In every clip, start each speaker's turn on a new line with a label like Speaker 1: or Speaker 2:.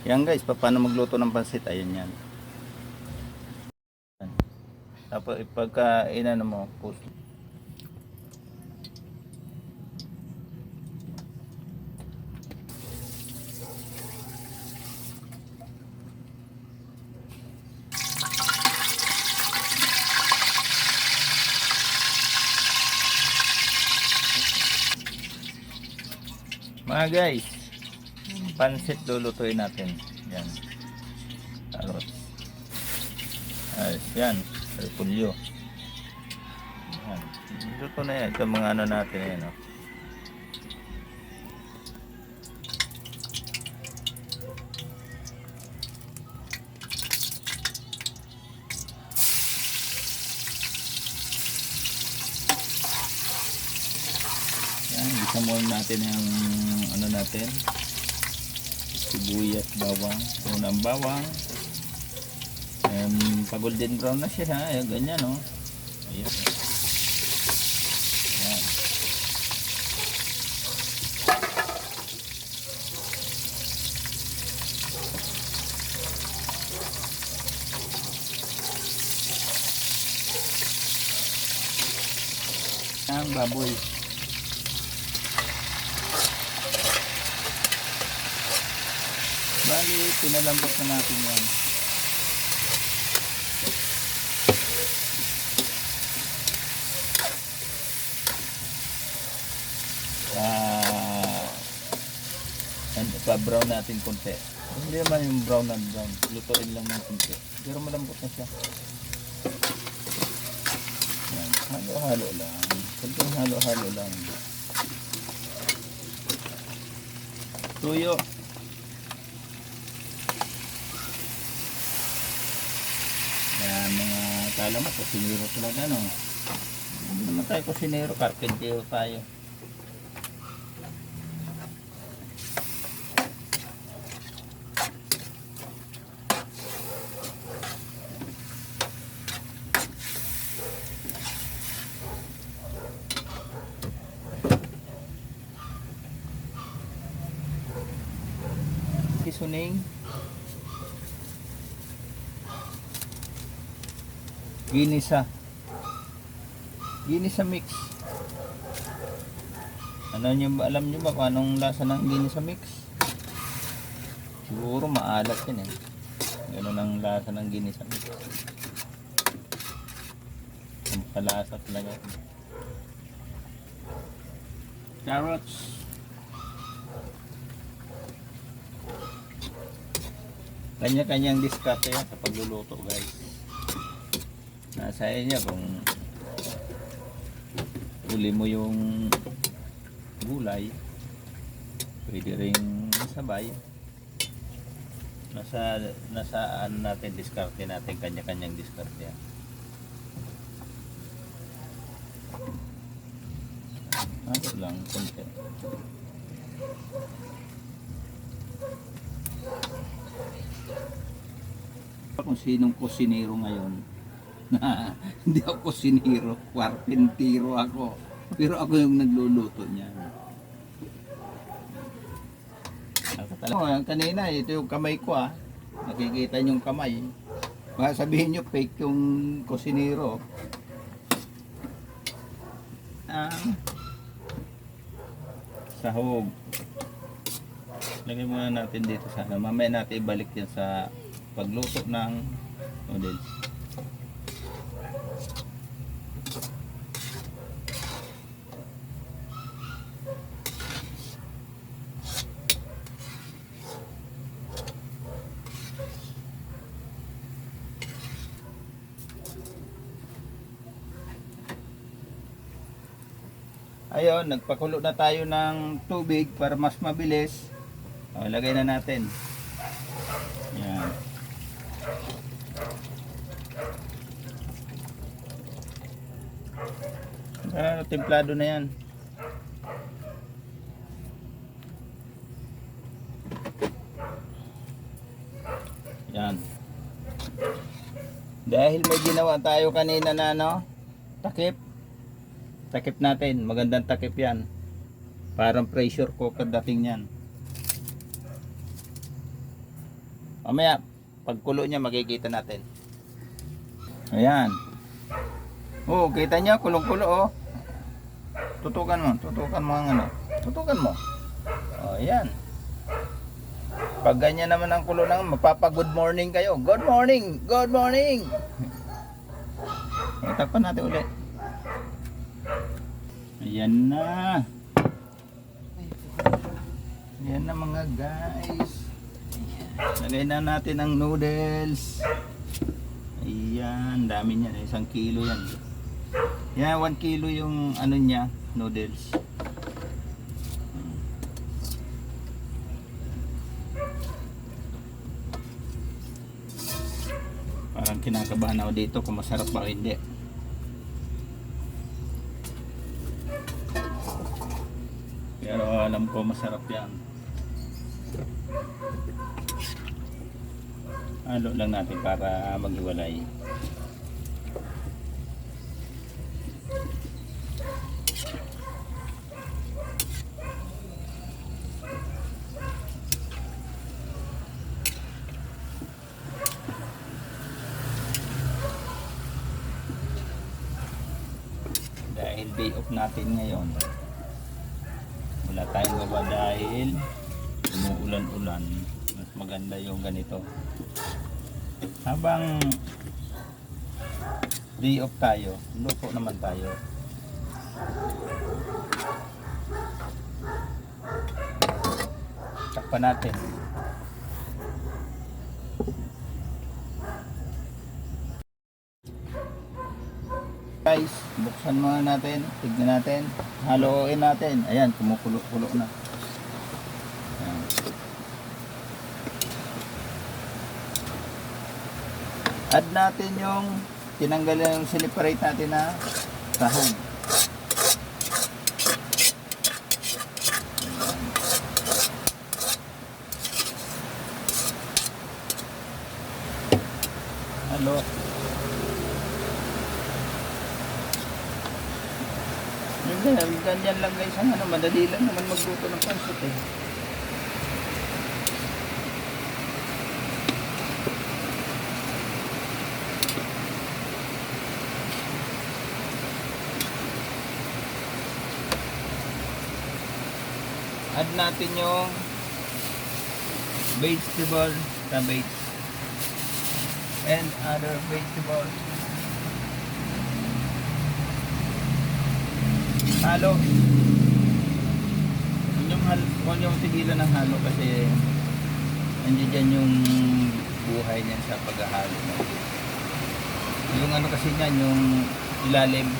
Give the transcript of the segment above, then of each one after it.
Speaker 1: Yan guys, paano magluto ng pansit? Ayan yan. Tapos pagka inano mo, post. Mga guys, pansit lulutuin natin. Yan. Carrots. Ayos yan. Repulyo. Yan. Luto na yan. Ito mga ano natin yan. Oh. Yan. Bisa muna natin yung ano natin. Sibuyas, bawang. Unang bawang. Pa golden brown na siya ha. Ayan, ganyan oh. Ayan. Ayan. Ang baboy. Bali, pinalambot na natin yan. Pa-brown natin konti. Hindi naman yung brown na brown. Lutuin lang ng konti. Pero malambot na siya. Yan. Halo-halo lang. Kunting halo-halo lang. Tuyo. Yan mga kala mo, kusinero talaga no. Hindi naman tayo kusinero, carpentero tayo. Kisuning. Ginisa. Ginisa mix. Ano nyo ba, alam nyo ba kung anong lasa ng ginisa mix? Siguro maalat yun eh. Ganun ang lasa ng ginisa mix. Ang palasa talaga. Carrots. Kanya-kanyang diskarte yan sa pagluluto guys. Nasa inyo kung uli mo yung gulay, pwede ring sabay. Nasa ano natin, diskarte natin, kanya-kanyang diskarte yan. Ano lang, konti. Kung sinong kusinero ngayon. Hindi ako kusinero, carpentero ako. Pero ako yung nagluluto niyan. Kanina, ito yung kamay ko ah. Nakikita niyo yung kamay. Baka sabihin niyo fake yung kusinero. Sahog. Lagay muna natin dito sa ano. Mamaya natin ibalik yan sa pagluto ng noodles. Ayun, nagpakulo na tayo ng tubig para mas mabilis. O, lagay na natin. Yan. Templado na yan. Yan. Dahil may ginawa tayo kanina na no, takip. Takip natin, magandang takip yan. Parang pressure cooker dating yan. Mamaya, pagkulo niya makikita natin. Ayan. Oh, kita niya kulong-kulo oh. Tutukan mo ang ano. Tutukan mo. Oh, ayan. Pag ganyan naman ang kulo ng magpapa-good morning kayo. Good morning! Good morning! Takpan natin ulit. Ayan na. Ayan na mga guys. Lagay na natin ang noodles. Ayan, dami niyan. 1 kilo yan. Yan, 1 kilo yung ano niya, noodles. Parang kinakabahan ako dito kung masarap ba o hindi. Pero alam ko masarap yan. Halo lang natin para maghiwalay. Dahil day off natin ngayon, wala tayong gawa dahil umuulan-ulan. Mas maganda yung ganito. Habang day off tayo, luto naman tayo. Takpan natin. Guys, buksan muna natin, tignan natin, haluin natin. Ayan, kumukulo-kulo na. Ayan. Add natin yung tinanggal yung separate natin na sahog. Halo. Ganyan lang guys, ano, madali lang naman magluto ng pancit eh. Add natin yung vegetable, cabbage and other vegetables. Halo. Huwag yung tigilan ng halo kasi nandiyan dyan yung buhay niyan sa paghahalo. Yung ano kasi niyan, yung ilalim,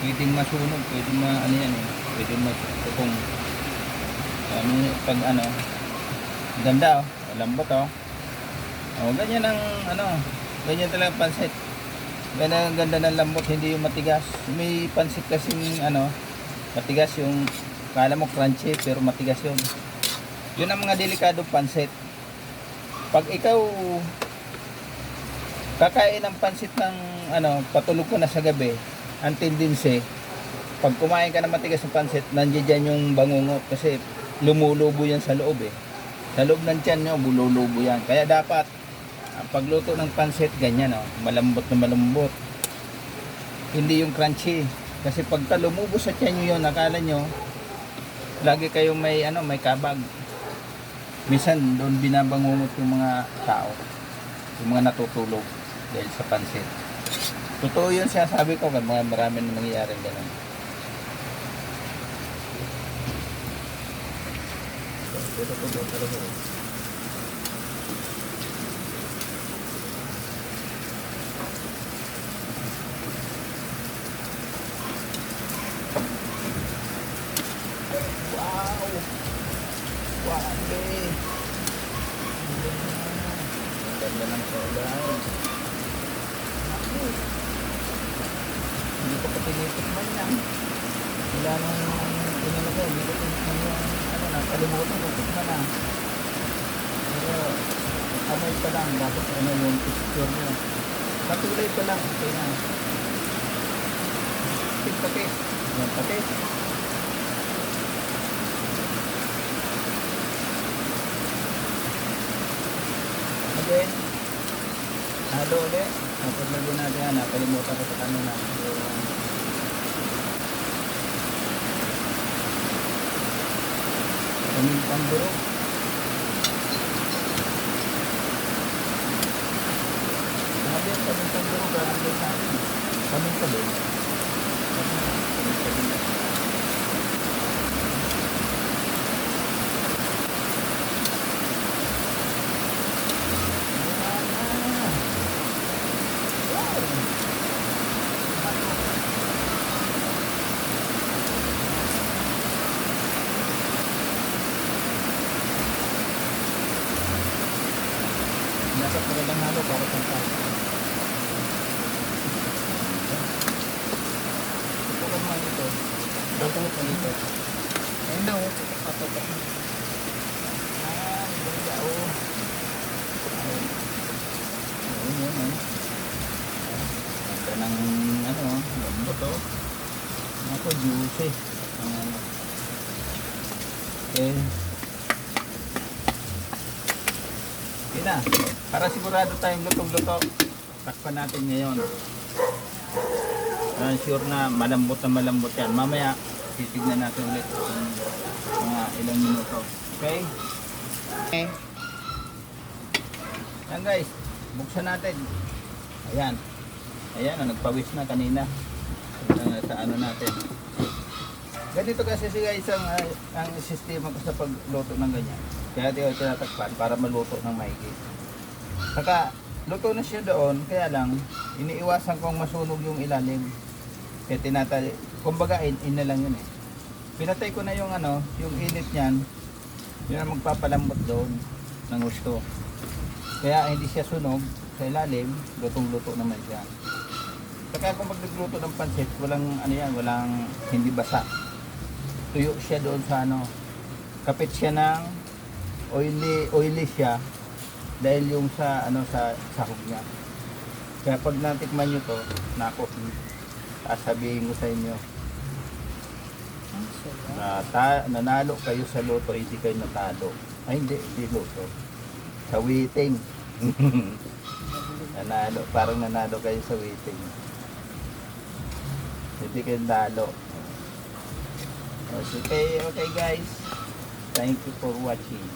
Speaker 1: pwedeng masunog, pwedeng ano yan eh, pwedeng masukong. Ano, pag ano, ganda oh, lambot oh. Oh, ganyan ang ano, ganyan talaga pansit. Ganyan ang ganda ng lambot, hindi yung matigas. May pansit kasing ano, matigas yung, kala mo crunchy pero matigas yun. Yun ang mga delikado pansit. Pag ikaw kakain ng pansit ng ano, patulog ko na sa gabi, ang tendency, pag kumain ka ng matigas ng pansit, nandiyan dyan yung bangungot kasi lumulubo yan sa loob eh. Sa loob ng tiyan nyo, bululubo yan. Kaya dapat ang pagluto ng pansit ganyan oh, malambot na malambot. Hindi yung crunchy. Kasi pagka lumubo sa tiyan nyo yun, akala nyo lagi kayong may ano, may kabag. Minsan doon binabangungot yung mga tao, yung mga natutulog dahil sa pansit. Totoo yun siya, sabi ko, marami na nangyayari ganun. Wow! Grabe! Ganda ng kulay. Hindi ko pa tinitikman yan. Wala nang pinalagay. Hindi ko tinitikman yung ano na, kalimutan ko tikman na. Pero amoy pa lang. Dapat ano yung texture nyo. Patulay pa lang. Okay na. Patis. Yan, patis. halo ulit. Tapos lagyan natin yan. Nakalimutan ko sa kanina. Yung pamburo. Sabi ang pamburo parang doon sa akin. Paminta doon. Nasa talagang halo para sa tayo. Ito ka mga dito. Ito ka mga dito. Ayun na o. Ito ka. Hindi ka o. Ayun yun o. Ito ng ano. Lambot o. Ako juicy. Okay. Okay na. Para sigurado tayong lutong-luto, takpan natin ngayon. Sure na malambot yan. Mamaya, titignan natin ulit kung mga ilang minuto. Okay? Okay. Yan guys, buksan natin. Ayan. Ayan, nagpawis na kanina. Sa ano natin. Ganito kasi guys ang sistema ko sa pagluto ng ganyan. Kaya di ako tinatakpan para maluto ng maigi. Saka luto na siya doon, kaya lang iniiwasan kong masunog yung ilalim. Kaya tinatay, kumbaga in na lang yun eh. Pinatay ko na yung ano, yung init niyan. Yun ang magpapalambot doon ng gusto. Kaya hindi siya sunog sa ilalim, lutong-luto naman siya. Saka kung magluto ng pansit, walang ano yan, walang hindi basa. Tuyo siya doon sa ano, kapit siya ng oily siya dahil yung sa ano sa sahog niya. Kaya pag natikman niyo to, nako, sasabihin ko sa inyo na nanalo kayo sa loto, hindi kayo natalo. Ay hindi loto. Sa waiting. Nanalo, parang nanalo kayo sa waiting. Hindi kayo natalo. Okay guys. Thank you for watching.